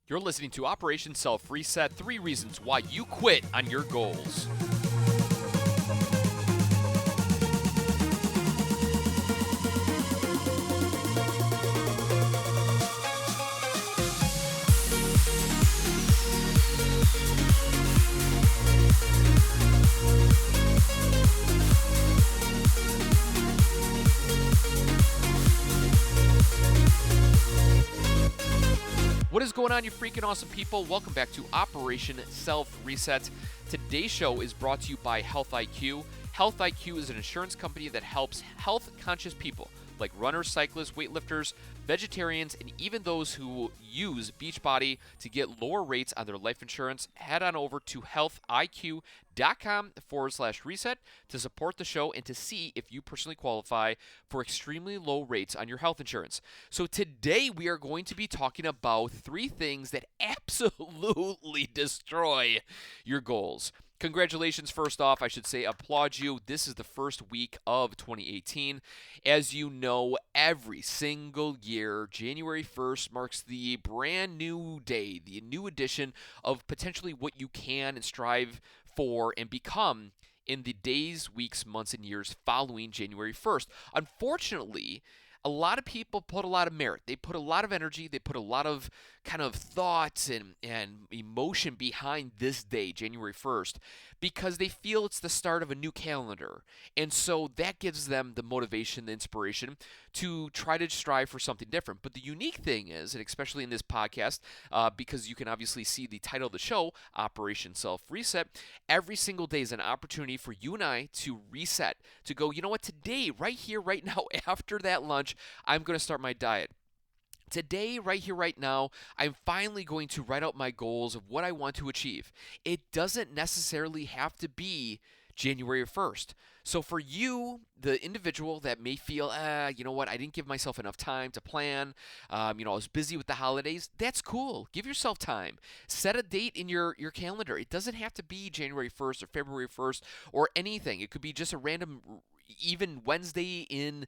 You're listening to Operation Self Reset, 3 reasons why you quit on your goals. What is going on, you freaking awesome people? Welcome back to Operation Self Reset. Today's show is brought to you by Health IQ. Health IQ is an insurance company that helps health-conscious people like runners, cyclists, weightlifters, vegetarians, and even those who use Beachbody to get lower rates on their life insurance. Head on over to healthiq.com/reset to support the show and to see if you personally qualify for extremely low rates on your health insurance. So today we are going to be talking about 3 things that absolutely destroy your goals. Congratulations, first off, I should say, applaud you. This is the first week of 2018. As you know, every single year, January 1st marks the brand new day, the new edition of potentially what you can and strive for and become in the days, weeks, months, and years following January 1st. Unfortunately, a lot of people put a lot of merit. They put a lot of energy. They put a lot of kind of thoughts and emotion behind this day, January 1st, because they feel it's the start of a new calendar. And so that gives them the motivation, the inspiration to try to strive for something different. But the unique thing is, and especially in this podcast, because you can obviously see the title of the show, Operation Self Reset, every single day is an opportunity for you and I to reset, to go, you know what, today, right here, right now, after that lunch, I'm going to start my diet. Today, right here, right now, I'm finally going to write out my goals of what I want to achieve. It doesn't necessarily have to be January 1st. So for you, the individual that may feel, you know what, I didn't give myself enough time to plan, I was busy with the holidays, that's cool. Give yourself time. Set a date in your calendar. It doesn't have to be January 1st or February 1st or anything. It could be just a random even Wednesday in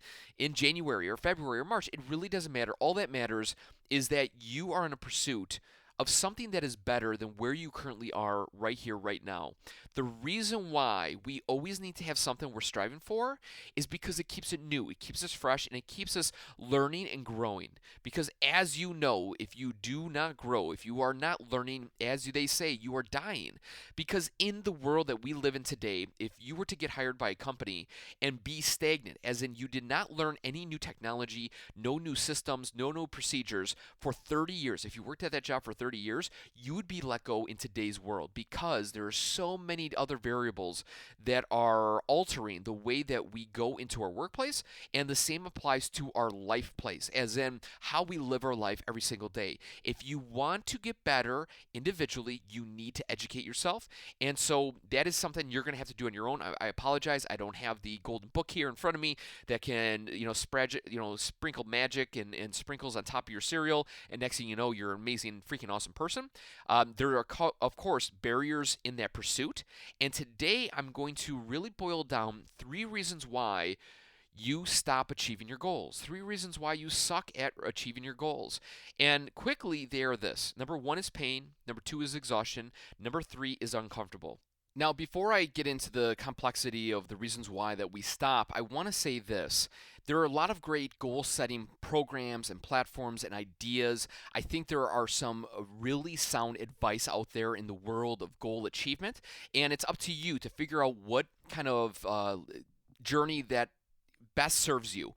January or February or March. It really doesn't matter. All that matters is that you are in a pursuit of something that is better than where you currently are right here, right now. The reason why we always need to have something we're striving for is because it keeps it new, it keeps us fresh, and it keeps us learning and growing. Because as you know, if you do not grow, if you are not learning, as they say, you are dying. Because in the world that we live in today, if you were to get hired by a company and be stagnant, as in you did not learn any new technology, no new systems, no new procedures for 30 years, if you worked at that job for 30 years, you would be let go in today's world because there are so many other variables that are altering the way that we go into our workplace, and the same applies to our life place, as in how we live our life every single day. If you want to get better individually, you need to educate yourself, and so that is something you're going to have to do on your own. I apologize, I don't have the golden book here in front of me that can, spread, sprinkle magic and sprinkles on top of your cereal, and next thing you know, you're an amazing, freaking awesome person. There are, of course, barriers in that pursuit. And today I'm going to really boil down 3 reasons why you stop achieving your goals. 3 reasons why you suck at achieving your goals. And quickly, they are this. Number 1 is pain. Number 2 is exhaustion. Number 3 is uncomfortable. Now, before I get into the complexity of the reasons why that we stop, I want to say this. There are a lot of great goal-setting programs and platforms and ideas. I think there are some really sound advice out there in the world of goal achievement, and it's up to you to figure out what kind of journey that best serves you,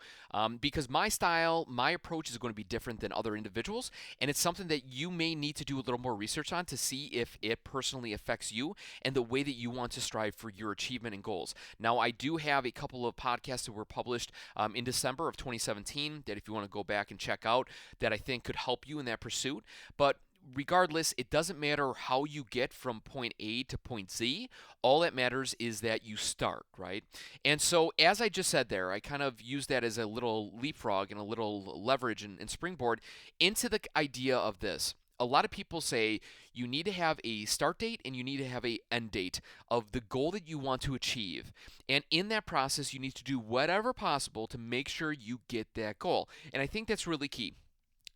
because my style, my approach is going to be different than other individuals, and it's something that you may need to do a little more research on to see if it personally affects you and the way that you want to strive for your achievement and goals. Now, I do have a couple of podcasts that were published in December of 2017 that if you want to go back and check out that I think could help you in that pursuit, but regardless, it doesn't matter how you get from point A to point Z. All that matters is that you start, right? And so, as I just said there, I kind of use that as a little leapfrog and a little leverage and springboard into the idea of this. A lot of people say you need to have a start date and you need to have a end date of the goal that you want to achieve. And in that process, you need to do whatever possible to make sure you get that goal. And I think that's really key.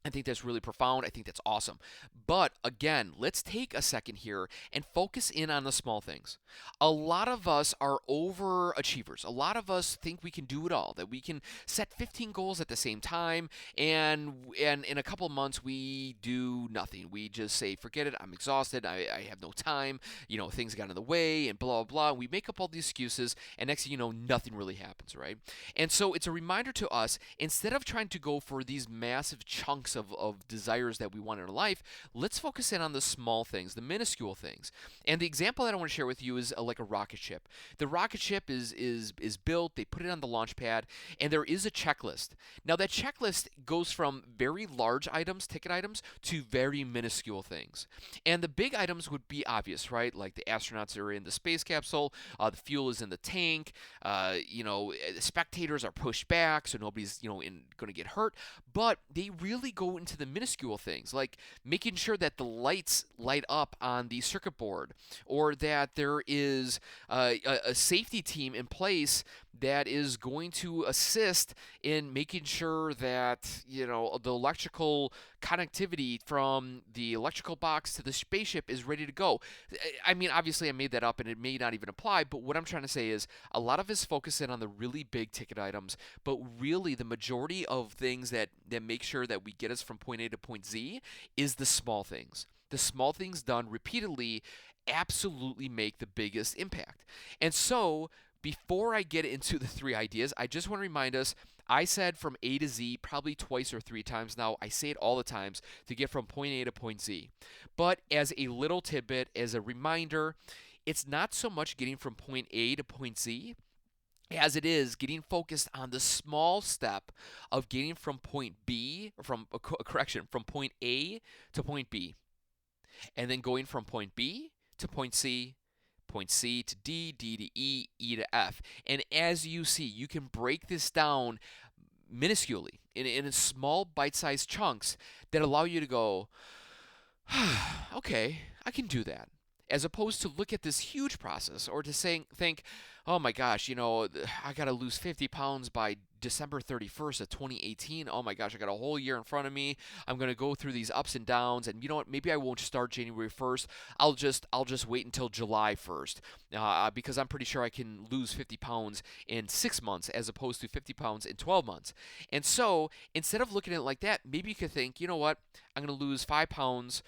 I think that's really profound. I think that's awesome. But again, let's take a second here and focus in on the small things. A lot of us are overachievers. A lot of us think we can do it all, that we can set 15 goals at the same time, and in a couple of months we do nothing. We just say, forget it, I'm exhausted, I have no time, things got in the way, and blah, blah, blah. We make up all these excuses, and next thing you know, nothing really happens, right? And so it's a reminder to us, instead of trying to go for these massive chunks of desires that we want in our life, let's focus in on the small things, the minuscule things. And the example that I want to share with you is like a rocket ship. The rocket ship is built, they put it on the launch pad, and there is a checklist. Now that checklist goes from very large items, ticket items, to very minuscule things. And the big items would be obvious, right? Like the astronauts are in the space capsule, the fuel is in the tank, spectators are pushed back so nobody's going to get hurt. But they really go into the minuscule things, like making sure that the lights light up on the circuit board, or that there is a safety team in place that is going to assist in making sure that the electrical connectivity from the electrical box to the spaceship is ready to go. I mean, obviously I made that up and it may not even apply, but what I'm trying to say is a lot of us focus in on the really big ticket items, but really the majority of things that make sure that we get us from point A to point Z is the small things. The small things done repeatedly absolutely make the biggest impact. And so before I get into the three ideas, I just want to remind us, I said from A to Z probably twice or three times now. I say it all the times to get from point A to point Z. But as a little tidbit, as a reminder, it's not so much getting from point A to point Z as it is getting focused on the small step of getting from point B, from point A to point B, and then going from point B to point C to D, D to E, E to F. And as you see, you can break this down minusculely in small bite-sized chunks that allow you to go, okay, I can do that. As opposed to look at this huge process or to think, oh my gosh, I got to lose 50 pounds by December 31st of 2018. Oh my gosh, I got a whole year in front of me. I'm going to go through these ups and downs, and you know what? Maybe I won't start January 1st. I'll just wait until July 1st because I'm pretty sure I can lose 50 pounds in 6 months as opposed to 50 pounds in 12 months. And so instead of looking at it like that, maybe you could think, you know what? I'm going to lose 5 pounds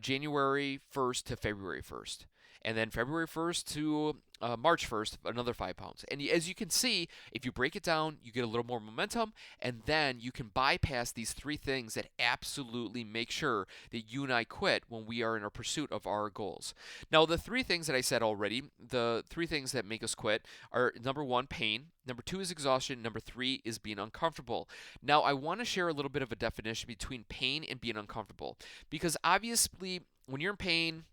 January 1st to February 1st. And then February 1st to March 1st, another 5 pounds. And as you can see, if you break it down, you get a little more momentum, and then you can bypass these three things that absolutely make sure that you and I quit when we are in our pursuit of our goals. Now, the three things that I said already, the three things that make us quit are number one, pain. Number two is exhaustion. Number three is being uncomfortable. Now, I want to share a little bit of a definition between pain and being uncomfortable, because obviously, when you're in pain,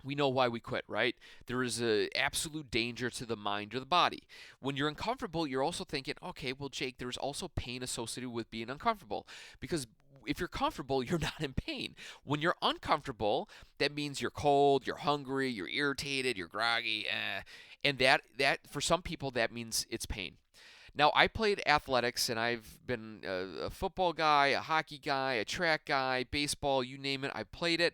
we know why we quit, right? There is an absolute danger to the mind or the body. When you're uncomfortable, you're also thinking, okay, well, Jake, there's also pain associated with being uncomfortable. Because if you're comfortable, you're not in pain. When you're uncomfortable, that means you're cold, you're hungry, you're irritated, you're groggy, and that for some people, that means it's pain. Now, I played athletics, and I've been a football guy, a hockey guy, a track guy, baseball, you name it, I played it.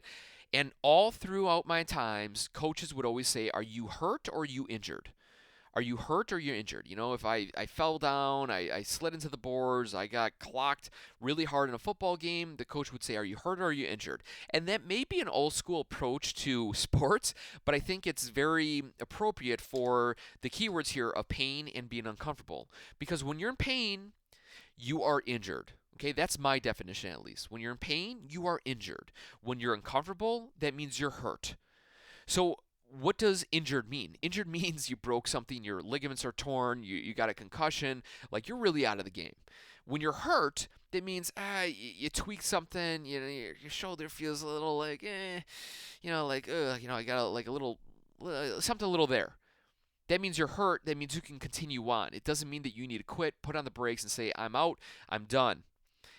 And all throughout my times, coaches would always say, are you hurt or are you injured? Are you hurt or you're injured? If I fell down, I slid into the boards, I got clocked really hard in a football game, the coach would say, are you hurt or are you injured? And that may be an old school approach to sports, but I think it's very appropriate for the keywords here of pain and being uncomfortable. Because when you're in pain, you are injured. Okay, that's my definition at least. When you're in pain, you are injured. When you're uncomfortable, that means you're hurt. So, what does injured mean? Injured means you broke something, your ligaments are torn, you got a concussion, like you're really out of the game. When you're hurt, that means you tweak something, your shoulder feels a little like, I got like a little, something a little there. That means you're hurt. That means you can continue on. It doesn't mean that you need to quit, put on the brakes, and say, I'm out, I'm done.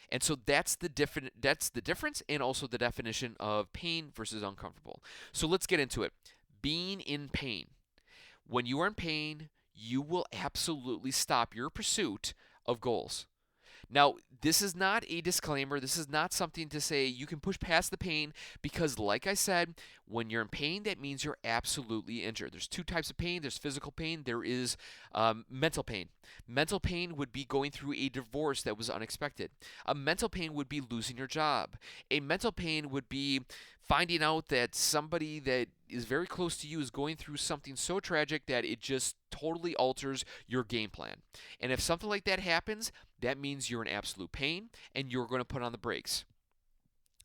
And so that's the difference and also the definition of pain versus uncomfortable. So let's get into it. Being in pain. When you are in pain, you will absolutely stop your pursuit of goals. Now, this is not a disclaimer. This is not something to say you can push past the pain because, like I said, when you're in pain, that means you're absolutely injured. There's two types of pain there's physical pain, there is mental pain. Mental pain would be going through a divorce that was unexpected. A mental pain would be losing your job. A mental pain would be finding out that somebody that is very close to you is going through something so tragic that it just totally alters your game plan. And if something like that happens, that means you're in absolute pain and you're going to put on the brakes.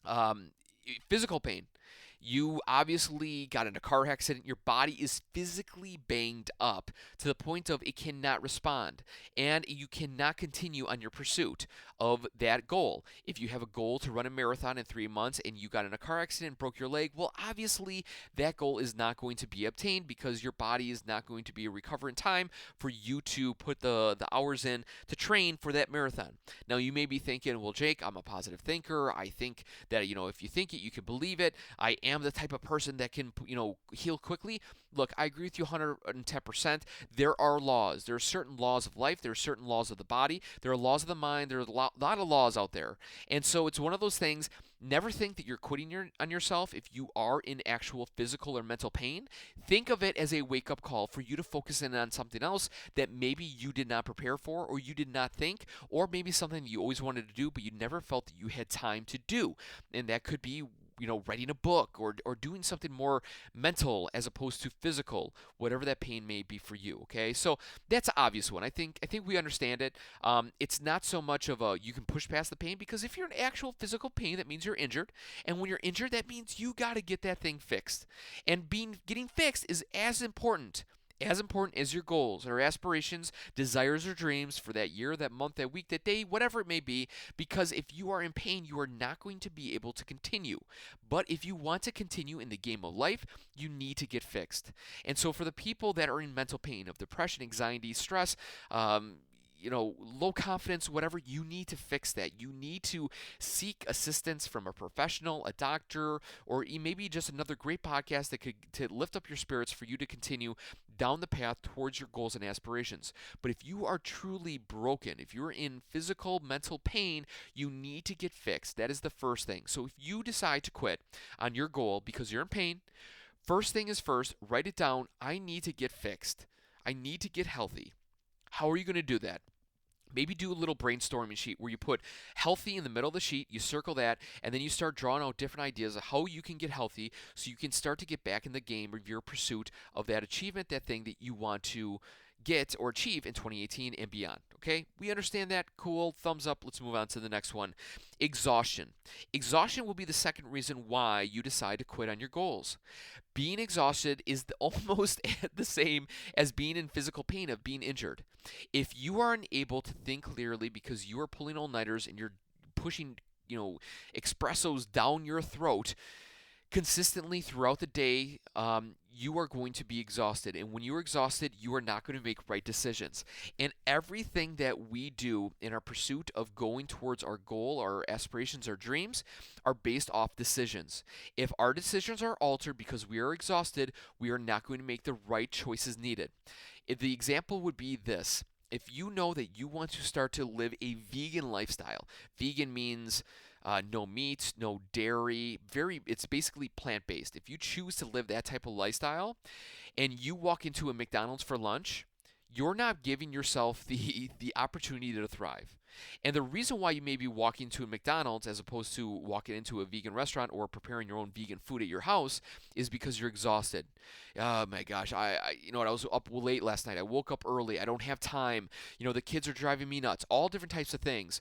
Um, Physical pain. You obviously got in a car accident. Your body is physically banged up to the point of it cannot respond. And you cannot continue on your pursuit of that goal. If you have a goal to run a marathon in 3 months and you got in a car accident and broke your leg, well, obviously that goal is not going to be obtained because your body is not going to be recover in time for you to put the hours in to train for that marathon. Now, you may be thinking, well, Jake, I'm a positive thinker. I think that, if you think it, you can believe it. I am the type of person that can, heal quickly. Look, I agree with you 110%. There are laws. There are certain laws of life. There are certain laws of the body. There are laws of the mind. There are a lot of laws out there. And so it's one of those things. Never think that you're quitting on yourself if you are in actual physical or mental pain. Think of it as a wake-up call for you to focus in on something else that maybe you did not prepare for or you did not think, or maybe something you always wanted to do but you never felt that you had time to do. And that could be writing a book or doing something more mental as opposed to physical, whatever that pain may be for you. Okay, so that's an obvious one. I think we understand it. It's not so much of a you can push past the pain because if you're in actual physical pain, that means you're injured, and when you're injured, that means you got to get that thing fixed. And getting fixed is as important as your goals or aspirations, desires, or dreams for that year, that month, that week, that day, whatever it may be, because if you are in pain, you are not going to be able to continue. But if you want to continue in the game of life, you need to get fixed. And so, for the people that are in mental pain, of depression, anxiety, stress, low confidence, whatever, you need to fix that. You need to seek assistance from a professional, a doctor, or maybe just another great podcast that could to lift up your spirits for you to continue down the path towards your goals and aspirations. But if you are truly broken, if you're in physical, mental pain, you need to get fixed. That is the first thing. So if you decide to quit on your goal because you're in pain, first thing is first, write it down. I need to get fixed. I need to get healthy. How are you going to do that? Maybe do a little brainstorming sheet where you put healthy in the middle of the sheet, you circle that, and then you start drawing out different ideas of how you can get healthy so you can start to get back in the game of your pursuit of that achievement, that thing that you want to get or achieve in 2018 and beyond. Okay? We understand that. Cool. Thumbs up. Let's move on to the next one. Exhaustion. Exhaustion will be the second reason why you decide to quit on your goals. Being exhausted is almost the same as being in physical pain of being injured. If you are unable to think clearly because you are pulling all-nighters and you're pushing, espressos down your throat consistently throughout the day, you are going to be exhausted. And when you're exhausted, you are not going to make right decisions. And everything that we do in our pursuit of going towards our goal, our aspirations, our dreams, are based off decisions. If our decisions are altered because we are exhausted, we are not going to make the right choices needed. The example would be this. If you know that you want to start to live a vegan lifestyle, vegan means no meat, no dairy, it's basically plant-based. If you choose to live that type of lifestyle and you walk into a McDonald's for lunch, you're not giving yourself the opportunity to thrive. And the reason why you may be walking to a McDonald's as opposed to walking into a vegan restaurant or preparing your own vegan food at your house is because you're exhausted. Oh my gosh, I was up late last night. I woke up early. I don't have time. The kids are driving me nuts. All different types of things.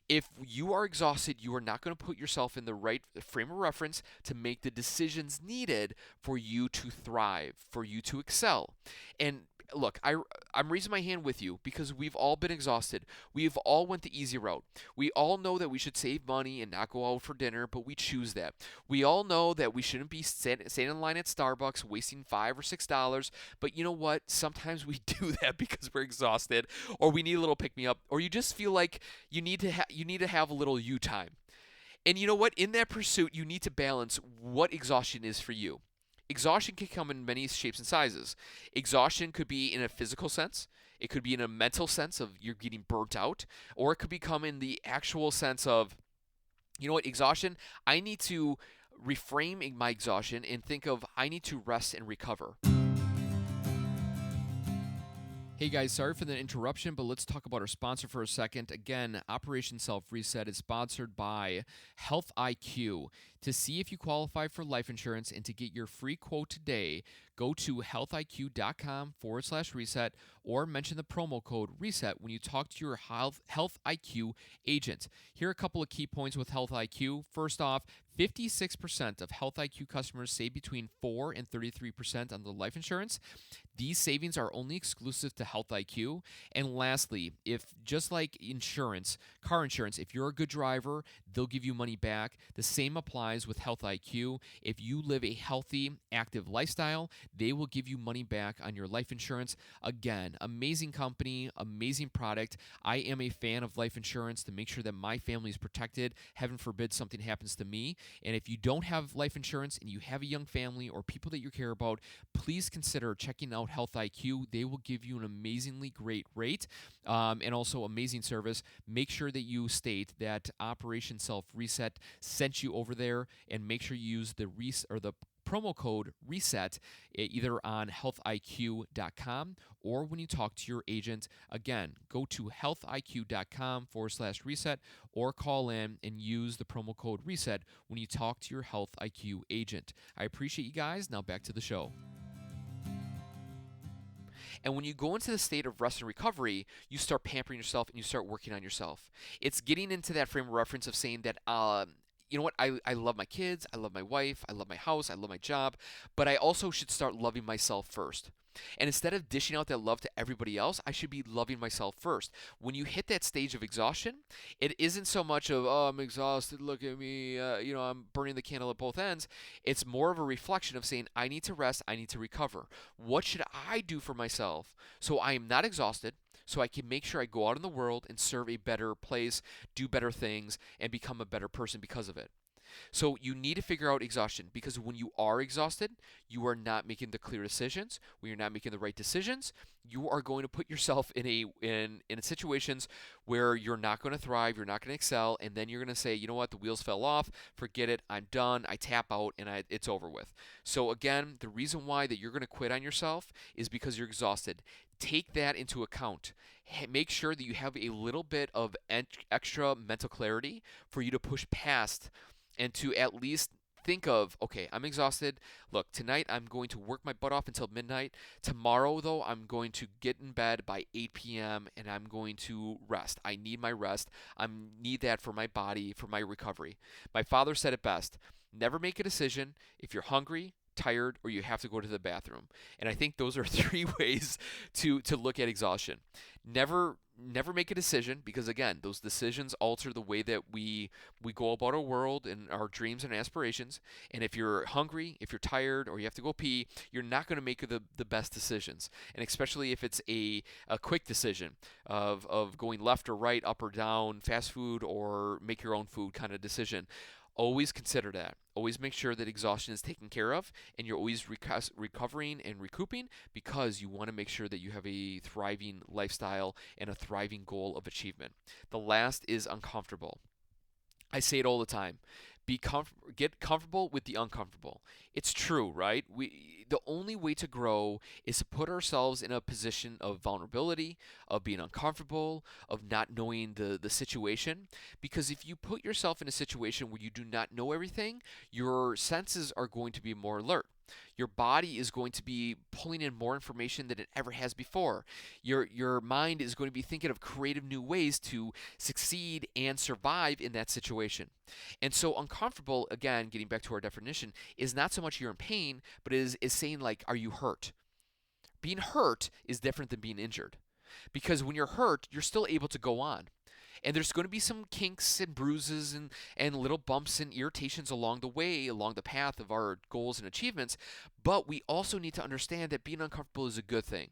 If you are exhausted, you are not going to put yourself in the right frame of reference to make the decisions needed for you to thrive, for you to excel. And look, I'm raising my hand with you because we've all been exhausted. We've all went the easy route. We all know that we should save money and not go out for dinner, but we choose that. We all know that we shouldn't be standing in line at Starbucks wasting $5 or $6, but you know what? Sometimes we do that because we're exhausted, or we need a little pick-me-up, or you just feel like you need to have a little you time. And you know what? In that pursuit, you need to balance what exhaustion is for you. Exhaustion can come in many shapes and sizes. Exhaustion could be in a physical sense. It could be in a mental sense of you're getting burnt out, or it could become in the actual sense of, you know what, exhaustion, I need to reframe my exhaustion and think of I need to rest and recover. Hey guys, sorry for the interruption, but let's talk about our sponsor for a second. Again, Operation Self Reset is sponsored by Health IQ. To see if you qualify for life insurance and to get your free quote today, go to healthiq.com/reset or mention the promo code RESET when you talk to your Health IQ agent. Here are a couple of key points with Health IQ. First off, 56% of Health IQ customers save between 4 and 33% on their life insurance. These savings are only exclusive to Health IQ. And lastly, if just like insurance, car insurance, if you're a good driver, they'll give you money back. The same applies with Health IQ. If you live a healthy, active lifestyle, they will give you money back on your life insurance. Again, amazing company, amazing product. I am a fan of life insurance to make sure that my family is protected. Heaven forbid something happens to me. And if you don't have life insurance and you have a young family or people that you care about, please consider checking out Health IQ. They will give you an amazingly great rate and also amazing service. Make sure that you state that Operation Self Reset sent you over there, and make sure you use the promo code RESET either on healthiq.com or when you talk to your agent. Again, go to healthiq.com/reset or call in and use the promo code RESET when you talk to your Health IQ agent. I appreciate you guys. Now back to the show. And when you go into the state of rest and recovery, you start pampering yourself and you start working on yourself. It's getting into that frame of reference of saying that, you know what, I love my kids, I love my wife, I love my house, I love my job, but I also should start loving myself first. And instead of dishing out that love to everybody else, I should be loving myself first. When you hit that stage of exhaustion, it isn't so much of, oh, I'm exhausted, look at me, I'm burning the candle at both ends. It's more of a reflection of saying, I need to rest, I need to recover. What should I do for myself so I am not exhausted, so I can make sure I go out in the world and serve a better place, do better things, and become a better person because of it? So you need to figure out exhaustion, because when you are exhausted, you are not making the clear decisions. When you're not making the right decisions, you are going to put yourself in situations where you're not going to thrive, you're not going to excel, and then you're going to say, you know what, the wheels fell off, forget it, I'm done, I tap out, and it's over with. So again, the reason why that you're going to quit on yourself is because you're exhausted. Take that into account. Make sure that you have a little bit of extra mental clarity for you to push past and to at least think of, okay, I'm exhausted. Look, tonight I'm going to work my butt off until midnight. Tomorrow, though, I'm going to get in bed by 8 p.m. and I'm going to rest. I need my rest. I need that for my body, for my recovery. My father said it best: never make a decision if you're hungry, tired, or you have to go to the bathroom. And I think those are three ways to look at exhaustion. Never make a decision, because again, those decisions alter the way that we go about our world and our dreams and aspirations. And if you're hungry, if you're tired, or you have to go pee, you're not going to make the best decisions. And especially if it's a quick decision of going left or right, up or down, fast food or make your own food kind of decision. Always consider that. Always make sure that exhaustion is taken care of and you're always recovering and recouping, because you want to make sure that you have a thriving lifestyle and a thriving goal of achievement. The last is uncomfortable. I say it all the time. Get comfortable with the uncomfortable. It's true, right? The only way to grow is to put ourselves in a position of vulnerability, of being uncomfortable, of not knowing the situation. Because if you put yourself in a situation where you do not know everything, your senses are going to be more alert. Your body is going to be pulling in more information than it ever has before. Your mind is going to be thinking of creative new ways to succeed and survive in that situation. And so uncomfortable, again, getting back to our definition, is not so much you're in pain, but is saying, like, are you hurt? Being hurt is different than being injured. Because when you're hurt, you're still able to go on. And there's going to be some kinks and bruises and little bumps and irritations along the way, along the path of our goals and achievements. But we also need to understand that being uncomfortable is a good thing.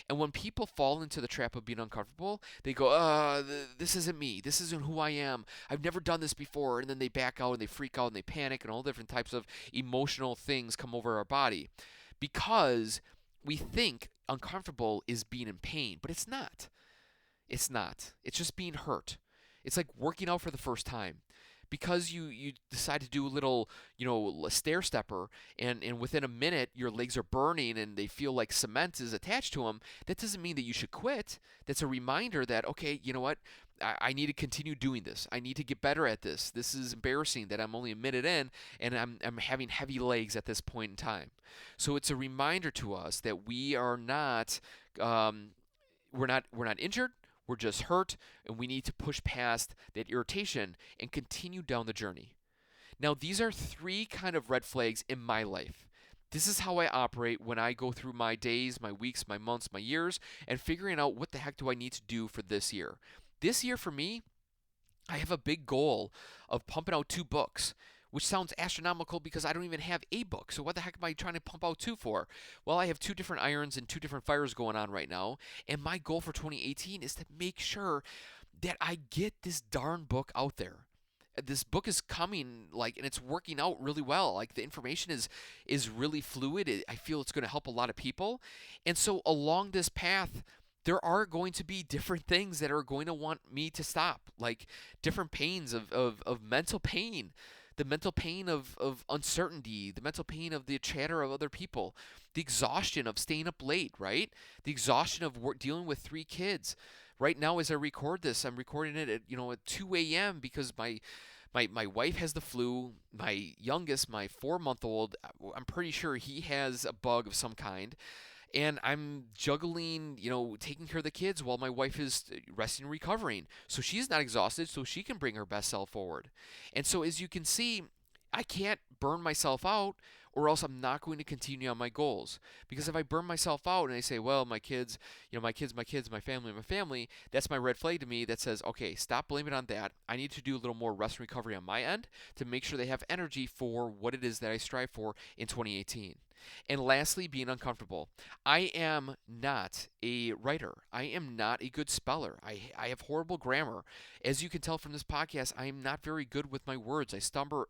And when people fall into the trap of being uncomfortable, they go, this isn't me. This isn't who I am. I've never done this before. And then they back out and they freak out and they panic, and all different types of emotional things come over our body. Because we think uncomfortable is being in pain, but it's not. It's not. It's just being hurt. It's like working out for the first time. Because you decide to do a little, a stair stepper, and within a minute your legs are burning and they feel like cement is attached to them, that doesn't mean that you should quit. That's a reminder that, okay, you know what? I need to continue doing this. I need to get better at this. This is embarrassing that I'm only a minute in and I'm having heavy legs at this point in time. So it's a reminder to us that we are not um, we're not injured. We're just hurt, and we need to push past that irritation and continue down the journey. Now, these are three kind of red flags in my life. This is how I operate when I go through my days, my weeks, my months, my years, and figuring out what the heck do I need to do for this year. This year for me, I have a big goal of pumping out 2 books, which sounds astronomical because I don't even have a book. So what the heck am I trying to pump out 2 for? Well, I have 2 different irons and 2 different fires going on right now, and my goal for 2018 is to make sure that I get this darn book out there. This book is coming, like, and it's working out really well. Like, the information is really fluid. I feel it's going to help a lot of people. And so along this path, there are going to be different things that are going to want me to stop, like different pains of mental pain, the mental pain of uncertainty, the mental pain of the chatter of other people, the exhaustion of staying up late, right? The exhaustion of dealing with 3 kids. Right now, as I record this, I'm recording it at 2 a.m. because my wife has the flu. My youngest, my 4-month-old, I'm pretty sure he has a bug of some kind. And I'm juggling, taking care of the kids while my wife is resting and recovering. So she's not exhausted, so she can bring her best self forward. And so, as you can see, I can't burn myself out, or else I'm not going to continue on my goals. Because if I burn myself out and I say, well, my kids, my family, that's my red flag to me that says, okay, stop blaming it on that. I need to do a little more rest and recovery on my end to make sure they have energy for what it is that I strive for in 2018. And lastly, being uncomfortable. I am not a writer. I am not a good speller. I have horrible grammar. As you can tell from this podcast, I am not very good with my words. I stutter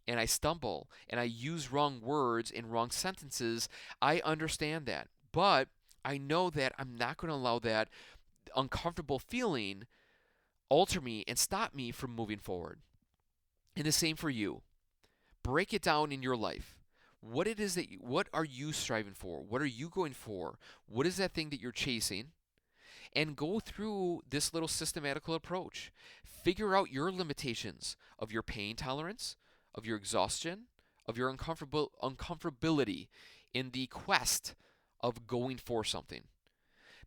and I stumble and I use wrong words in wrong sentences. I understand that. But I know that I'm not going to allow that uncomfortable feeling alter me and stop me from moving forward. And the same for you. Break it down in your life. What are you striving for? What are you going for? What is that thing that you're chasing? And go through this little systematical approach. Figure out your limitations of your pain tolerance, of your exhaustion, of your uncomfortability in the quest of going for something.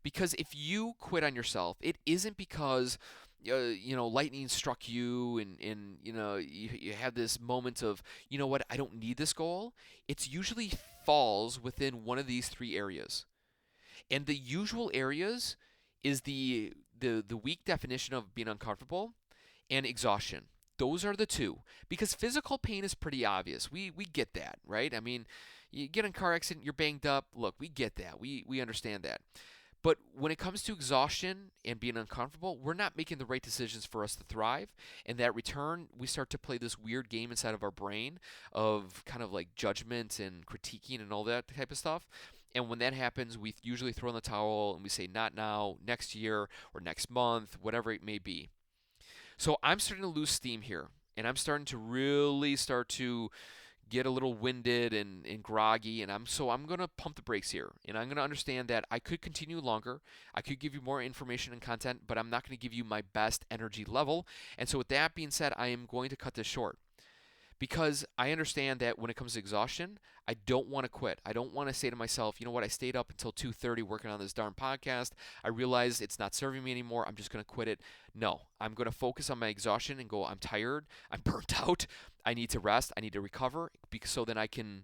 Because if you quit on yourself, it isn't because lightning struck you and you have this moment of, you know what, I don't need this goal. It's usually falls within one of these 3 areas. And the usual areas is the weak definition of being uncomfortable and exhaustion. Those are the two. Because physical pain is pretty obvious. We get that, right? I mean, you get in a car accident, you're banged up. Look, we get that. We understand that. But when it comes to exhaustion and being uncomfortable, we're not making the right decisions for us to thrive. And that return, we start to play this weird game inside of our brain of kind of like judgment and critiquing and all that type of stuff. And when that happens, we usually throw in the towel and we say, not now, next year, or next month, whatever it may be. So I'm starting to lose steam here. And I'm starting to really start to get a little winded and groggy, and I'm going to pump the brakes here, and I'm going to understand that I could continue longer. I could give you more information and content, but I'm not going to give you my best energy level. And so with that being said, I am going to cut this short. Because I understand that when it comes to exhaustion, I don't want to quit. I don't want to say to myself, you know what, I stayed up until 2:30 working on this darn podcast. I realized it's not serving me anymore. I'm just going to quit it. No, I'm going to focus on my exhaustion and go, I'm tired. I'm burnt out. I need to rest. I need to recover because so then I can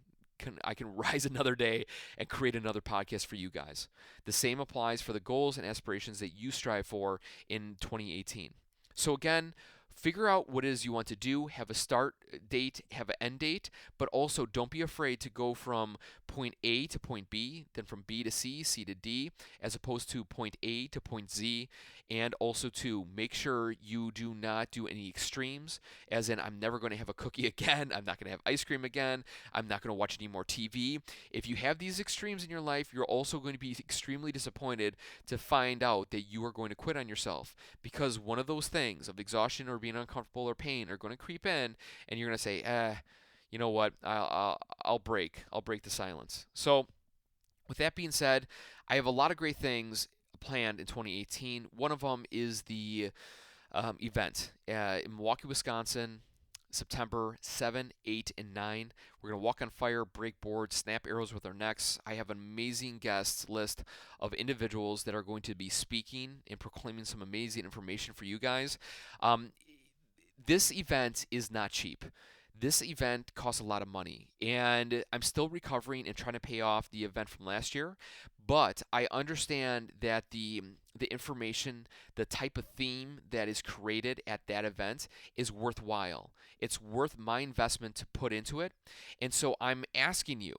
rise another day and create another podcast for you guys. The same applies for the goals and aspirations that you strive for in 2018. So again, figure out what it is you want to do, have a start date, have an end date, but also don't be afraid to go from point A to point B, then from B to C, C to D, as opposed to point A to point Z. And also to make sure you do not do any extremes, as in I'm never going to have a cookie again, I'm not going to have ice cream again, I'm not going to watch any more TV. If you have these extremes in your life, you're also going to be extremely disappointed to find out that you are going to quit on yourself, because one of those things of exhaustion or being uncomfortable or pain are going to creep in, and you're going to say, you know what, I'll break the silence. So with that being said, I have a lot of great things planned in 2018. One of them is the event in Milwaukee, Wisconsin, September 7, 8, and 9. We're going to walk on fire, break boards, snap arrows with our necks. I have an amazing guest list of individuals that are going to be speaking and proclaiming some amazing information for you guys. This event is not cheap. This event costs a lot of money, and I'm still recovering and trying to pay off the event from last year. But I understand that the information, the type of theme that is created at that event is worthwhile. It's worth my investment to put into it. And so I'm asking you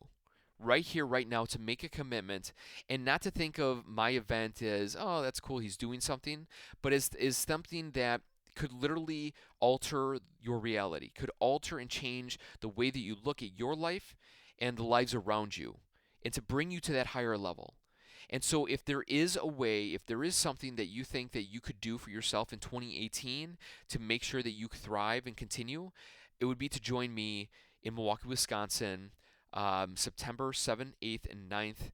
right here, right now, to make a commitment and not to think of my event as, oh, that's cool, he's doing something, but as something that could literally alter your reality, could alter and change the way that you look at your life and the lives around you, and to bring you to that higher level. And so, if there is a way, if there is something that you think that you could do for yourself in 2018 to make sure that you thrive and continue, it would be to join me in Milwaukee, Wisconsin, September 7th, 8th, and 9th.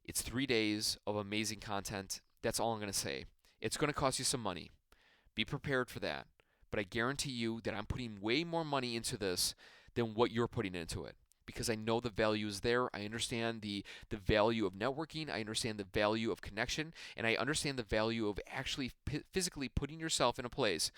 It's 3 days of amazing content. That's all I'm going to say. It's going to cost you some money. Be prepared for that. But I guarantee you that I'm putting way more money into this than what you're putting into it, because I know the value is there. I understand the value of networking. I understand the value of connection. And I understand the value of actually physically putting yourself in a place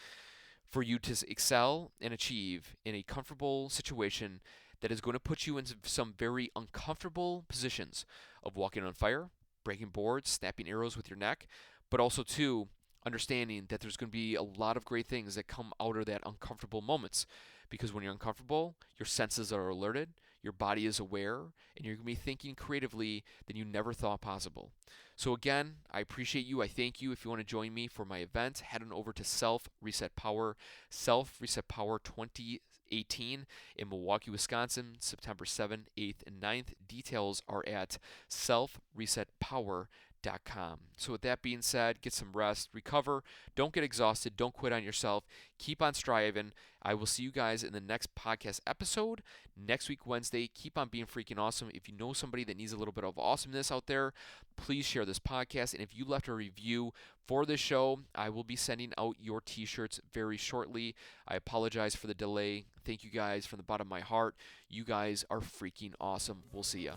for you to excel and achieve in a comfortable situation that is going to put you into some very uncomfortable positions of walking on fire, breaking boards, snapping arrows with your neck, but also, too, understanding that there's going to be a lot of great things that come out of that uncomfortable moments. Because when you're uncomfortable, your senses are alerted, your body is aware, and you're going to be thinking creatively than you never thought possible. So again, I appreciate you. I thank you. If you want to join me for my event, head on over to Self Reset Power 2018 in Milwaukee, Wisconsin, September 7th, 8th, and 9th. Details are at selfresetpower.com. So with that being said, get some rest, recover, don't get exhausted, don't quit on yourself, keep on striving. I will see you guys in the next podcast episode next week, Wednesday. Keep on being freaking awesome. If you know somebody that needs a little bit of awesomeness out there, please share this podcast. And if you left a review for this show, I will be sending out your t-shirts very shortly. I apologize for the delay. Thank you guys from the bottom of my heart. You guys are freaking awesome. We'll see ya.